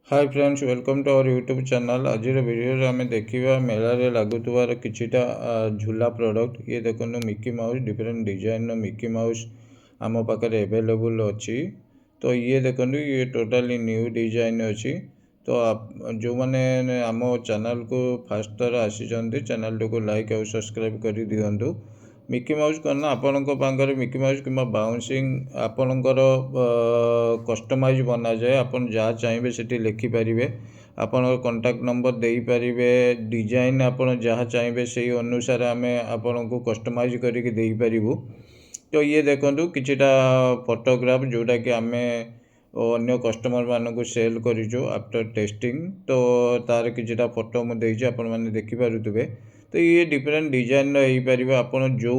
Hi friends, welcome to our YouTube channel. आज video आम देखा मेला लगुवर किछिटा झूला प्रोडक्ट। ये देखो Mickey Mouse different design Mickey Mouse आम पाखे एवेलेबल अच्छी। तो ये देखो ये टोटाली न्यू डिजाइन अच्छी। तो जो मैंने आम चैनल को फास्ट थर आसी चैनल को लाइक और सब्सक्राइब कर दिंतु। मिकी माउस करना आपणकर पाखे मिकी माउस कि बाउंसिंग आपणकर कस्टमाइज बना जाए। आपन जहाँ चाहिए से लिखिपारे, आपण कॉन्टैक्ट नंबर दे पारे, डिजाइन आपन जहाँ चाहिए से अनुसार आम आपन को कस्टमाइज करके दे पारू। तो ये देखो किछिटा फोटोग्राफ जोटा कि आम अन्य कस्टमर मानक सेल करूँ आफ्टर टेस्टिंग। तो तार किछिटा फोटो मुझे आपण मैंने देखिपे। तो ये डिफरेंट डिजाइन हो आपन जो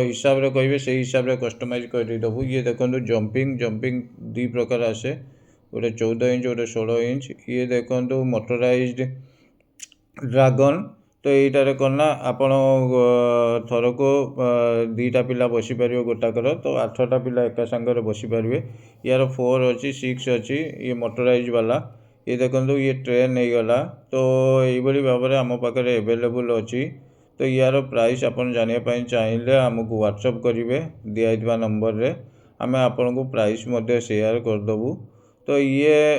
हिसाब से कहे से हिसाब से कस्टमाइज करदेबू। ये देखो जंपिंग जंपिंग दी प्रकार आसे, गोटे 14 इंच गोटे 16 इंच। ये देखो मोटराइज्ड ड्रागन। तो यहीटार करना आपण थर को 2टा पिला बसीपर गोटाकर, तो 8टा पिला एका सांगे बसीपारे। यार 4 अच्छी 6 अच्छी ये मोटराइज वाला। ये देखो ये ट्रेन हो गला। तो यही भाव में आम पाखे एवेलेबल अच्छी। तो यार प्राइस आपन जानापी चाहिए आमको व्हाट्सअप करेंगे दिखाई नंबर रे, आम आपन को प्राइस शेयर करदेबू। तो ये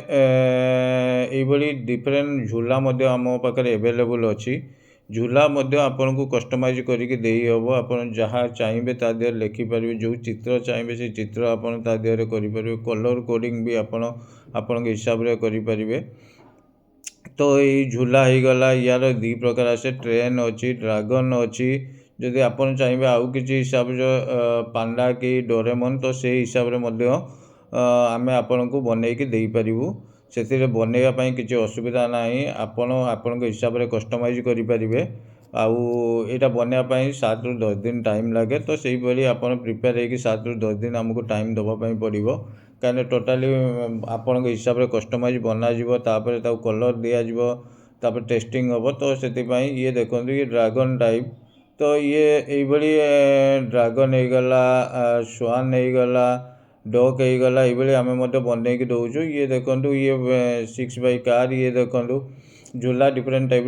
डिफरेंट झूला आम पाखे एवेलेबल अच्छी। झूला आपन को कस्टमाइज करके देहब। आपन जहाँ चाहिए ता देहर लिखिपारे, जो चित्र चाहिए से चित्र आपन ता देहर करेंगे। कलर कोडिंग भी आपन हिसाब से करेंगे। तो ये झूला हो गला। यार 2 प्रकार आसे, ट्रेन अच्छी ड्रागन अच्छी। जदि आपन चाहिए आउ किसी हिसाब से पांडा कि डोरेमन, तो से हिसाब से आम आपन को बनईकी दे पारू। से बनवाई किसी असुविधा ना, आपन हिसाब से कस्टमाइज करेंगे। आउ यहाँ बनवाई 7 ରୁ 10 दिन टाइम लगे। तो से भाई आप प्रिपेयर हो 7 ରୁ 10 दिन आमको टाइम देवाई पड़ो। कहीं टोटाली आपण हिसाब से कस्टमाइज बनापर कलर दिज्व टेस्टिंग हम। तो से ये देखो ये ड्रागन टाइप। तो ये यही ड्रागन हो गला, स्वान हो गला, डक हो गला। ये आम बनईकी दौचु। ये देखो ये 6 बाई कार। ये देखो झूला डिफरेंट टाइप